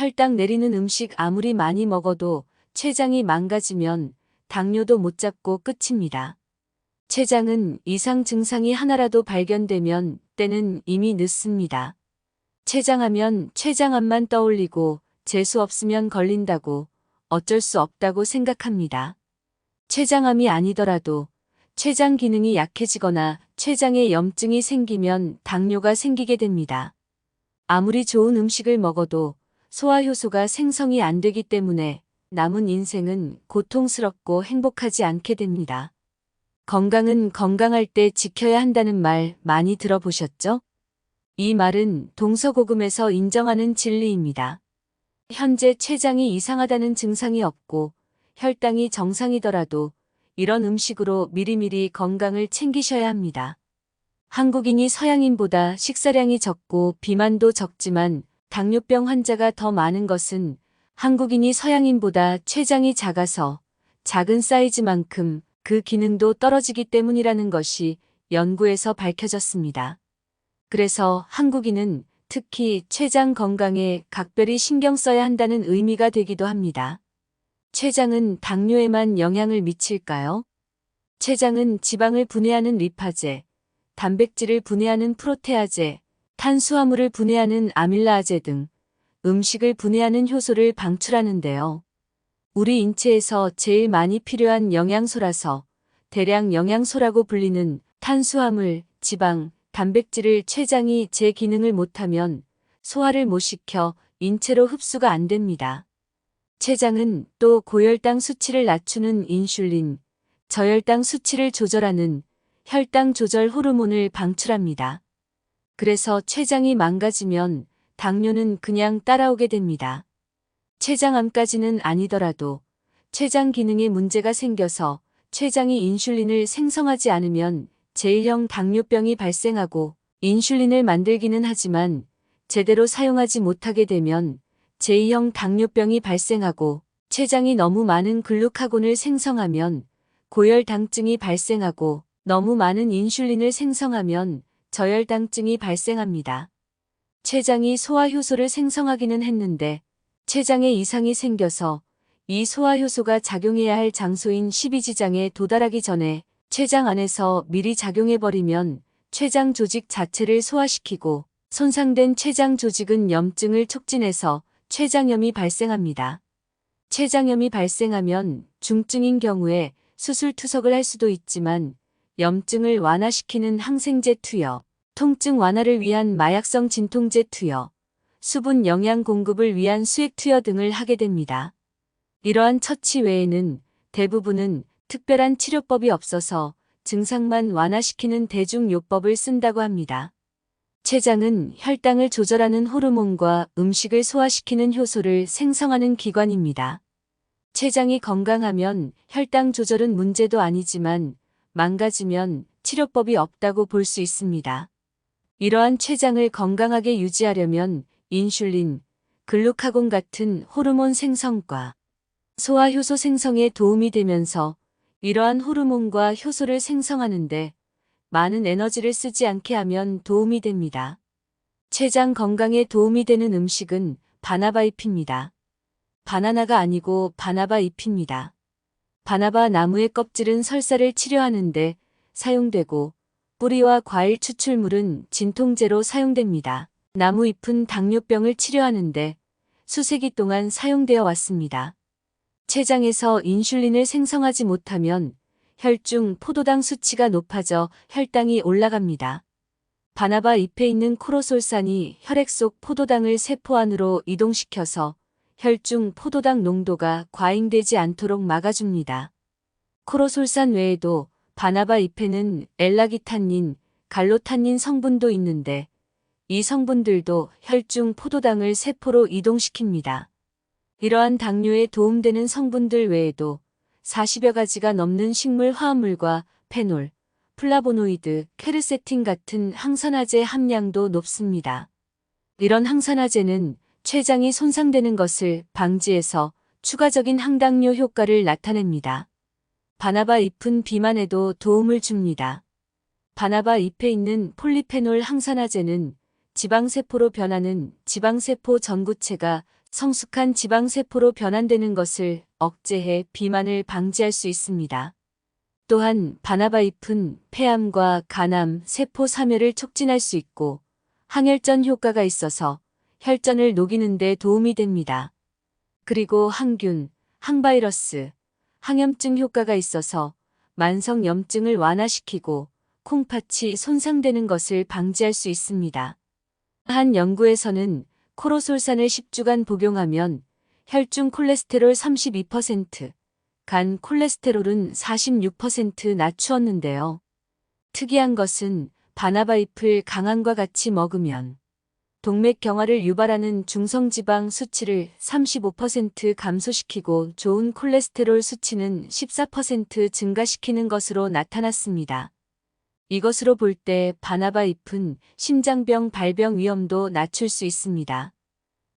혈당 내리는 음식 아무리 많이 먹어도 췌장이 망가지면 당뇨도 못 잡고 끝입니다. 췌장은 이상 증상이 하나라도 발견되면 때는 이미 늦습니다. 췌장하면 췌장암만 떠올리고 재수 없으면 걸린다고 어쩔 수 없다고 생각합니다. 췌장암이 아니더라도 췌장 기능이 약해지거나 췌장에 염증이 생기면 당뇨가 생기게 됩니다. 아무리 좋은 음식을 먹어도 소화효소가 생성이 안 되기 때문에 남은 인생은 고통스럽고 행복하지 않게 됩니다. 건강은 건강할 때 지켜야 한다는 말 많이 들어보셨죠? 이 말은 동서고금에서 인정하는 진리입니다. 현재 췌장이 이상하다는 증상이 없고 혈당이 정상이더라도 이런 음식으로 미리미리 건강을 챙기셔야 합니다. 한국인이 서양인보다 식사량이 적고 비만도 적지만 당뇨병 환자가 더 많은 것은 한국인이 서양인보다 췌장이 작아서 작은 사이즈만큼 그 기능도 떨어지기 때문이라는 것이 연구에서 밝혀졌습니다. 그래서 한국인은 특히 췌장 건강에 각별히 신경 써야 한다는 의미가 되기도 합니다. 췌장은 당뇨에만 영향을 미칠까요? 췌장은 지방을 분해하는 리파제, 단백질을 분해하는 프로테아제, 탄수화물을 분해하는 아밀라아제 등 음식을 분해하는 효소를 방출하는데요. 우리 인체에서 제일 많이 필요한 영양소라서 대량 영양소라고 불리는 탄수화물, 지방, 단백질을 췌장이 제 기능을 못하면 소화를 못 시켜 인체로 흡수가 안 됩니다. 췌장은 또 고혈당 수치를 낮추는 인슐린, 저혈당 수치를 조절하는 혈당 조절 호르몬을 방출합니다. 그래서 췌장이 망가지면 당뇨는 그냥 따라오게 됩니다. 췌장암까지는 아니더라도 췌장 기능에 문제가 생겨서 췌장이 인슐린을 생성하지 않으면 제1형 당뇨병이 발생하고 인슐린을 만들기는 하지만 제대로 사용하지 못하게 되면 제2형 당뇨병이 발생하고 췌장이 너무 많은 글루카곤을 생성하면 고혈당증이 발생하고 너무 많은 인슐린을 생성하면 저혈당증이 발생합니다. 췌장이 소화효소를 생성하기는 했는데 췌장에 이상이 생겨서 이 소화효소가 작용해야 할 장소인 십이지장에 도달하기 전에 췌장 안에서 미리 작용해버리면 췌장 조직 자체를 소화시키고 손상된 췌장 조직은 염증을 촉진해서 췌장염이 발생합니다. 췌장염이 발생하면 중증인 경우에 수술 투석을 할 수도 있지만 염증을 완화시키는 항생제 투여, 통증 완화를 위한 마약성 진통제 투여, 수분 영양 공급을 위한 수액 투여 등을 하게 됩니다. 이러한 처치 외에는 대부분은 특별한 치료법이 없어서 증상만 완화시키는 대중요법을 쓴다고 합니다. 췌장은 혈당을 조절하는 호르몬과 음식을 소화시키는 효소를 생성하는 기관입니다. 췌장이 건강하면 혈당 조절은 문제도 아니지만 망가지면 치료법이 없다고 볼 수 있습니다. 이러한 췌장을 건강하게 유지하려면 인슐린, 글루카곤 같은 호르몬 생성과 소화효소 생성에 도움이 되면서 이러한 호르몬과 효소를 생성하는데 많은 에너지를 쓰지 않게 하면 도움이 됩니다. 췌장 건강에 도움이 되는 음식은 바나바 잎입니다. 바나나가 아니고 바나바 잎입니다. 바나바 나무의 껍질은 설사를 치료하는데 사용되고 뿌리와 과일 추출물은 진통제로 사용됩니다. 나무 잎은 당뇨병을 치료하는데 수세기 동안 사용되어 왔습니다. 췌장에서 인슐린을 생성하지 못하면 혈중 포도당 수치가 높아져 혈당이 올라갑니다. 바나바 잎에 있는 코로솔산이 혈액 속 포도당을 세포 안으로 이동시켜서 혈중 포도당 농도가 과잉되지 않도록 막아줍니다. 코로솔산 외에도 바나바 잎에는 엘라기탄닌, 갈로탄닌 성분도 있는데 이 성분들도 혈중 포도당을 세포로 이동시킵니다. 이러한 당뇨에 도움되는 성분들 외에도 40여 가지가 넘는 식물 화합물과 페놀, 플라보노이드, 퀘르세틴 같은 항산화제 함량도 높습니다. 이런 항산화제는 췌장이 손상되는 것을 방지해서 추가적인 항당뇨 효과를 나타냅니다. 바나바 잎은 비만에도 도움을 줍니다. 바나바 잎에 있는 폴리페놀 항산화제는 지방세포로 변하는 지방세포 전구체가 성숙한 지방세포로 변환되는 것을 억제해 비만을 방지할 수 있습니다. 또한 바나바 잎은 폐암과 간암, 세포 사멸을 촉진할 수 있고 항혈전 효과가 있어서 혈전을 녹이는 데 도움이 됩니다. 그리고 항균, 항바이러스, 항염증 효과가 있어서 만성 염증을 완화시키고 콩팥이 손상되는 것을 방지할 수 있습니다. 한 연구에서는 코로솔산을 10주간 복용하면 혈중 콜레스테롤 32%, 간 콜레스테롤은 46% 낮추었는데요. 특이한 것은 바나바 잎을 강황과 같이 먹으면 동맥경화를 유발하는 중성지방 수치를 35% 감소시키고 좋은 콜레스테롤 수치는 14% 증가시키는 것으로 나타났습니다. 이것으로 볼 때 바나바 잎은 심장병 발병 위험도 낮출 수 있습니다.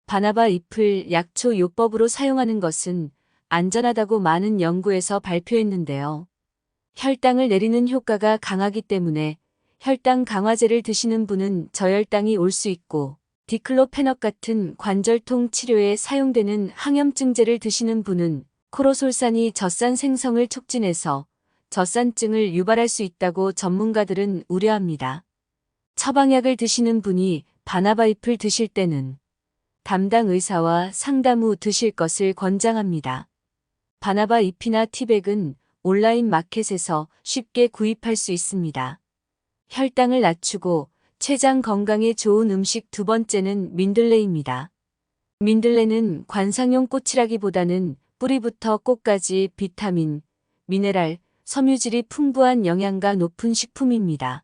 바나바 잎을 약초 요법으로 사용하는 것은 안전하다고 많은 연구에서 발표했는데요. 혈당을 내리는 효과가 강하기 때문에 혈당 강화제를 드시는 분은 저혈당이 올 수 있고 디클로페넛 같은 관절통 치료에 사용되는 항염증제를 드시는 분은 코로솔산이 젖산 생성을 촉진해서 젖산증을 유발할 수 있다고 전문가들은 우려합니다. 처방약을 드시는 분이 바나바 잎을 드실 때는 담당 의사와 상담 후 드실 것을 권장합니다. 바나바 잎이나 티백은 온라인 마켓에서 쉽게 구입할 수 있습니다. 혈당을 낮추고 췌장 건강에 좋은 음식 두 번째는 민들레입니다. 민들레는 관상용 꽃이라기보다는 뿌리부터 꽃까지 비타민, 미네랄, 섬유질이 풍부한 영양가 높은 식품입니다.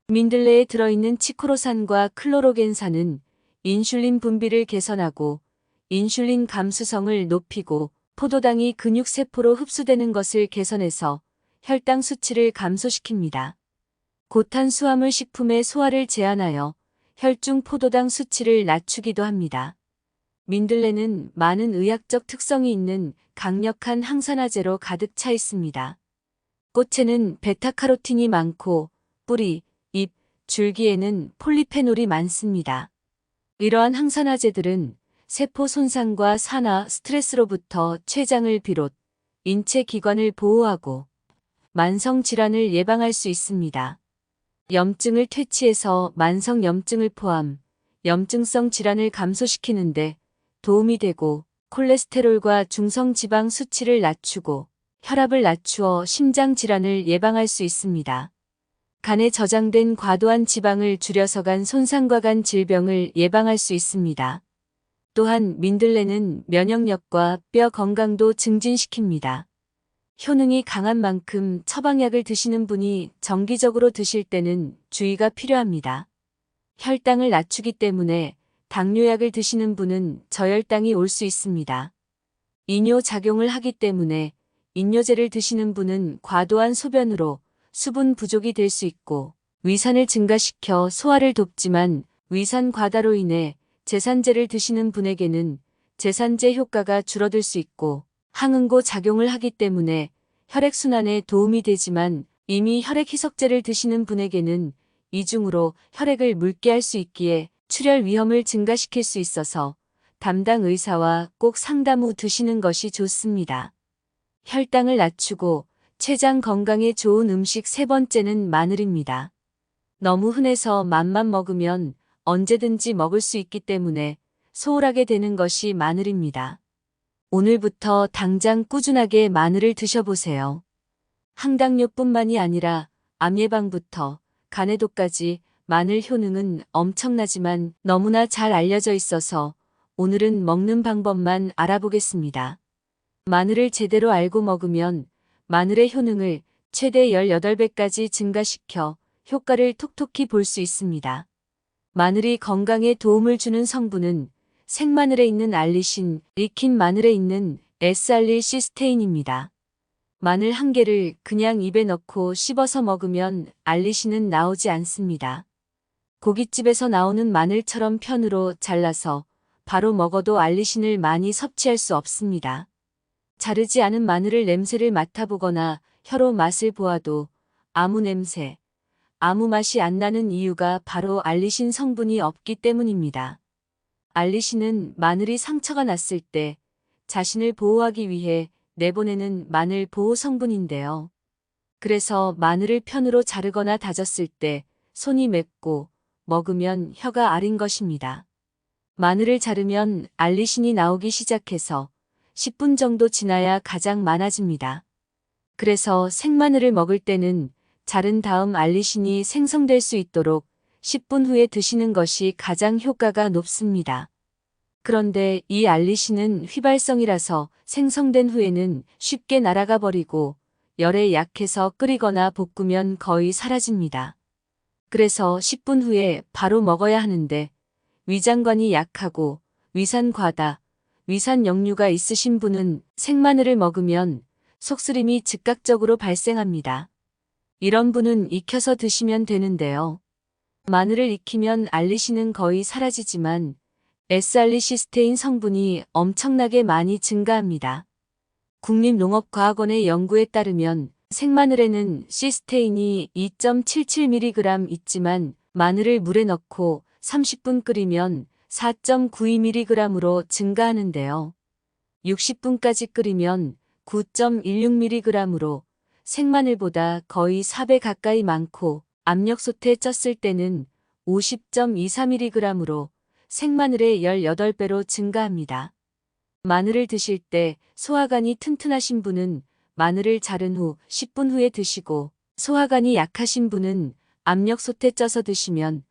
민들레에 들어있는 치크로산과 클로로겐산은 인슐린 분비를 개선하고 인슐린 감수성을 높이고 포도당이 근육세포로 흡수되는 것을 개선해서 혈당 수치를 감소시킵니다. 고탄수화물 식품의 소화를 제한하여 혈중 포도당 수치를 낮추기도 합니다. 민들레는 많은 의학적 특성이 있는 강력한 항산화제로 가득 차 있습니다. 꽃에는 베타카로틴이 많고 뿌리, 잎, 줄기에는 폴리페놀이 많습니다. 이러한 항산화제들은 세포 손상과 산화, 스트레스로부터 췌장을 비롯 인체 기관을 보호하고 만성 질환을 예방할 수 있습니다. 염증을 퇴치해서 만성 염증을 포함 염증성 질환을 감소시키는데 도움이 되고 콜레스테롤과 중성지방 수치를 낮추고 혈압을 낮추어 심장 질환을 예방할 수 있습니다. 간에 저장된 과도한 지방을 줄여서 간 손상과 간 질병을 예방할 수 있습니다. 또한 민들레는 면역력과 뼈 건강도 증진시킵니다. 효능이 강한 만큼 처방약을 드시는 분이 정기적으로 드실 때는 주의가 필요합니다. 혈당을 낮추기 때문에 당뇨약을 드시는 분은 저혈당이 올 수 있습니다. 이뇨 작용을 하기 때문에 인뇨제를 드시는 분은 과도한 소변으로 수분 부족이 될 수 있고 위산을 증가시켜 소화를 돕지만 위산 과다로 인해 제산제를 드시는 분에게는 제산제 효과가 줄어들 수 있고 항응고 작용을 하기 때문에 혈액순환에 도움이 되지만 이미 혈액 희석제를 드시는 분에게는 이중으로 혈액을 묽게 할 수 있기에 출혈 위험을 증가시킬 수 있어서 담당 의사와 꼭 상담 후 드시는 것이 좋습니다. 혈당을 낮추고 췌장 건강에 좋은 음식 세 번째는 마늘입니다. 너무 흔해서 맘만 먹으면 언제든지 먹을 수 있기 때문에 소홀하게 되는 것이 마늘입니다. 오늘부터 당장 꾸준하게 마늘을 드셔보세요. 항당뇨뿐만이 아니라 암 예방부터 간해독까지 마늘 효능은 엄청나지만 너무나 잘 알려져 있어서 오늘은 먹는 방법만 알아보겠습니다. 마늘을 제대로 알고 먹으면 마늘의 효능을 최대 18배까지 증가시켜 효과를 톡톡히 볼 수 있습니다. 마늘이 건강에 도움을 주는 성분은 생마늘에 있는 알리신, 익힌 마늘에 있는 S알릴시스테인입니다. 마늘 한 개를 그냥 입에 넣고 씹어서 먹으면 알리신은 나오지 않습니다. 고깃집에서 나오는 마늘처럼 편으로 잘라서 바로 먹어도 알리신을 많이 섭취할 수 없습니다. 자르지 않은 마늘을 냄새를 맡아보거나 혀로 맛을 보아도 아무 냄새, 아무 맛이 안 나는 이유가 바로 알리신 성분이 없기 때문입니다. 알리 씨는 마늘이 상처가 났을 때 자신을 보호하기 위해 내보내는 마늘 보호 성분인데요. 그래서 마늘을 편으로 자르거나 다졌을 때 손이 맵고 먹으면 혀가 아린 것입니다. 마늘을 자르면 알리신이 나오기 시작해서 10분 정도 지나야 가장 많아집니다. 그래서 생마늘을 먹을 때는 자른 다음 알리신이 생성될 수 있도록 10분 후에 드시는 것이 가장 효과가 높습니다. 그런데 이 알리신은 휘발성이라서 생성된 후에는 쉽게 날아가 버리고 열에 약해서 끓이거나 볶으면 거의 사라집니다. 그래서 10분 후에 바로 먹어야 하는데 위장관이 약하고 위산 과다, 위산 역류가 있으신 분은 생마늘을 먹으면 속쓰림이 즉각적으로 발생합니다. 이런 분은 익혀서 드시면 되는데요. 마늘을 익히면 알리신은 거의 사라지지만 S알리시스테인 성분이 엄청나게 많이 증가합니다. 국립농업과학원의 연구에 따르면 생마늘에는 시스테인이 2.77mg 있지만 마늘을 물에 넣고 30분 끓이면 4.92mg으로 증가하는데요. 60분까지 끓이면 9.16mg으로 생마늘보다 거의 4배 가까이 많고 압력솥에 쪘을 때는 50.24mg으로 생마늘의 18배로 증가합니다. 마늘을 드실 때 소화관이 튼튼하신 분은 마늘을 자른 후 10분 후에 드시고 소화관이 약하신 분은 압력솥에 쪄서 드시면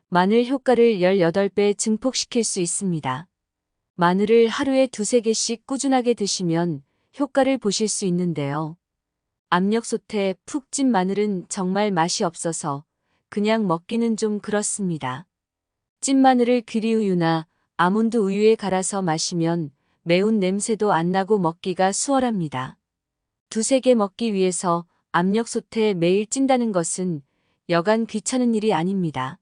마늘 효과를 18배 증폭시킬 수 있습니다. 마늘을 하루에 2~3개씩 꾸준하게 드시면 효과를 보실 수 있는데요. 압력솥에 푹 찐 마늘은 정말 맛이 없어서 그냥 먹기는 좀 그렇습니다. 찐 마늘을 귀리우유나 아몬드 우유에 갈아서 마시면 매운 냄새도 안 나고 먹기가 수월합니다. 2~3개 먹기 위해서 압력솥에 매일 찐다는 것은 여간 귀찮은 일이 아닙니다.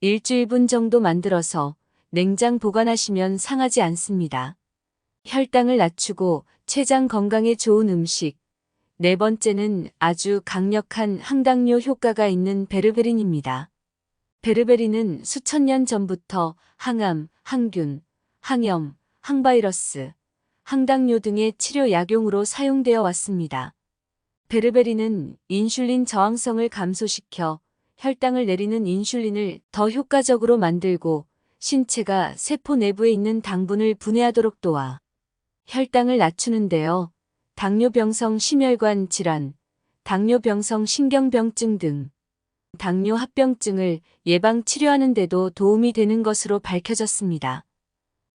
일주일분 정도 만들어서 냉장 보관하시면 상하지 않습니다. 혈당을 낮추고 췌장 건강에 좋은 음식. 네 번째는 아주 강력한 항당뇨 효과가 있는 베르베린입니다. 베르베린은 수천 년 전부터 항암, 항균, 항염, 항바이러스, 항당뇨 등의 치료 약용으로 사용되어 왔습니다. 베르베린은 인슐린 저항성을 감소시켜 혈당을 내리는 인슐린을 더 효과적으로 만들고 신체가 세포 내부에 있는 당분을 분해하도록 도와 혈당을 낮추는데요. 당뇨병성 심혈관 질환, 당뇨병성 신경병증 등 당뇨 합병증을 예방 치료하는 데도 도움이 되는 것으로 밝혀졌습니다.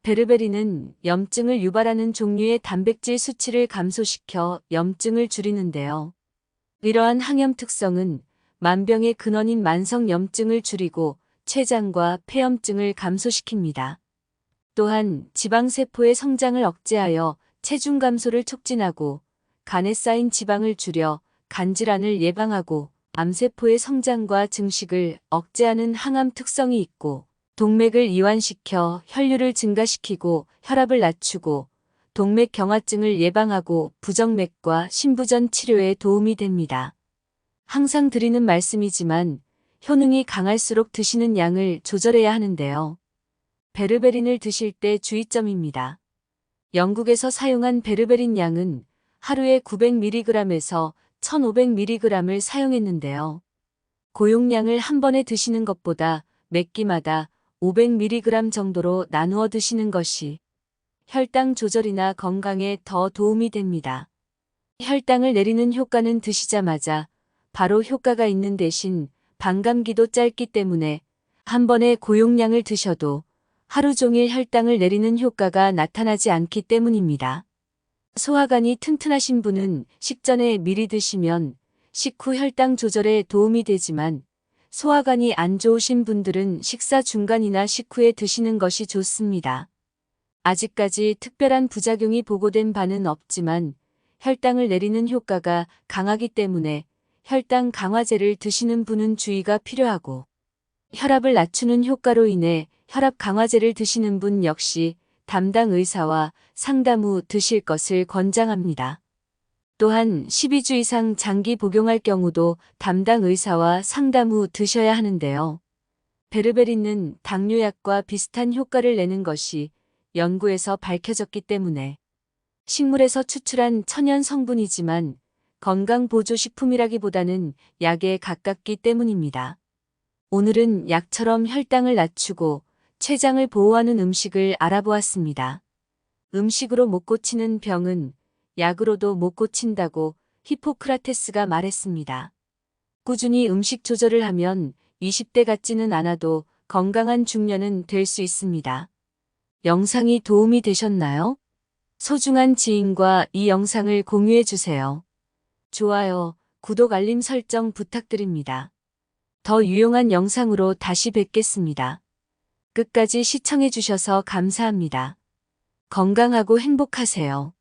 베르베린은 염증을 유발하는 종류의 단백질 수치를 감소시켜 염증을 줄이는데요. 이러한 항염 특성은 만병의 근원인 만성 염증을 줄이고 췌장과 폐염증을 감소시킵니다. 또한 지방세포의 성장을 억제하여 체중 감소를 촉진하고 간에 쌓인 지방을 줄여 간질환을 예방하고 암세포의 성장과 증식을 억제하는 항암 특성이 있고 동맥을 이완시켜 혈류를 증가시키고 혈압을 낮추고 동맥 경화증을 예방하고 부정맥과 심부전 치료에 도움이 됩니다. 항상 드리는 말씀이지만 효능이 강할수록 드시는 양을 조절해야 하는데요. 베르베린을 드실 때 주의점입니다. 영국에서 사용한 베르베린 양은 하루에 900mg에서 1500mg을 사용했는데요. 고용량을 한 번에 드시는 것보다 몇 끼마다 500mg 정도로 나누어 드시는 것이 혈당 조절이나 건강에 더 도움이 됩니다. 혈당을 내리는 효과는 드시자마자 바로 효과가 있는 대신 반감기도 짧기 때문에 한 번에 고용량을 드셔도 하루 종일 혈당을 내리는 효과가 나타나지 않기 때문입니다. 소화관이 튼튼하신 분은 식전에 미리 드시면 식후 혈당 조절에 도움이 되지만 소화관이 안 좋으신 분들은 식사 중간이나 식후에 드시는 것이 좋습니다. 아직까지 특별한 부작용이 보고된 바는 없지만 혈당을 내리는 효과가 강하기 때문에 혈당 강화제를 드시는 분은 주의가 필요하고 혈압을 낮추는 효과로 인해 혈압 강화제를 드시는 분 역시 담당 의사와 상담 후 드실 것을 권장합니다. 또한 12주 이상 장기 복용할 경우도 담당 의사와 상담 후 드셔야 하는데요. 베르베린은 당뇨약과 비슷한 효과를 내는 것이 연구에서 밝혀졌기 때문에 식물에서 추출한 천연 성분이지만 건강보조식품이라기보다는 약에 가깝기 때문입니다. 오늘은 약처럼 혈당을 낮추고 췌장을 보호하는 음식을 알아보았습니다. 음식으로 못 고치는 병은 약으로도 못 고친다고 히포크라테스가 말했습니다. 꾸준히 음식 조절을 하면 20대 같지는 않아도 건강한 중년은 될 수 있습니다. 영상이 도움이 되셨나요? 소중한 지인과 이 영상을 공유해 주세요. 좋아요, 구독 알림 설정 부탁드립니다. 더 유용한 영상으로 다시 뵙겠습니다. 끝까지 시청해 주셔서 감사합니다. 건강하고 행복하세요.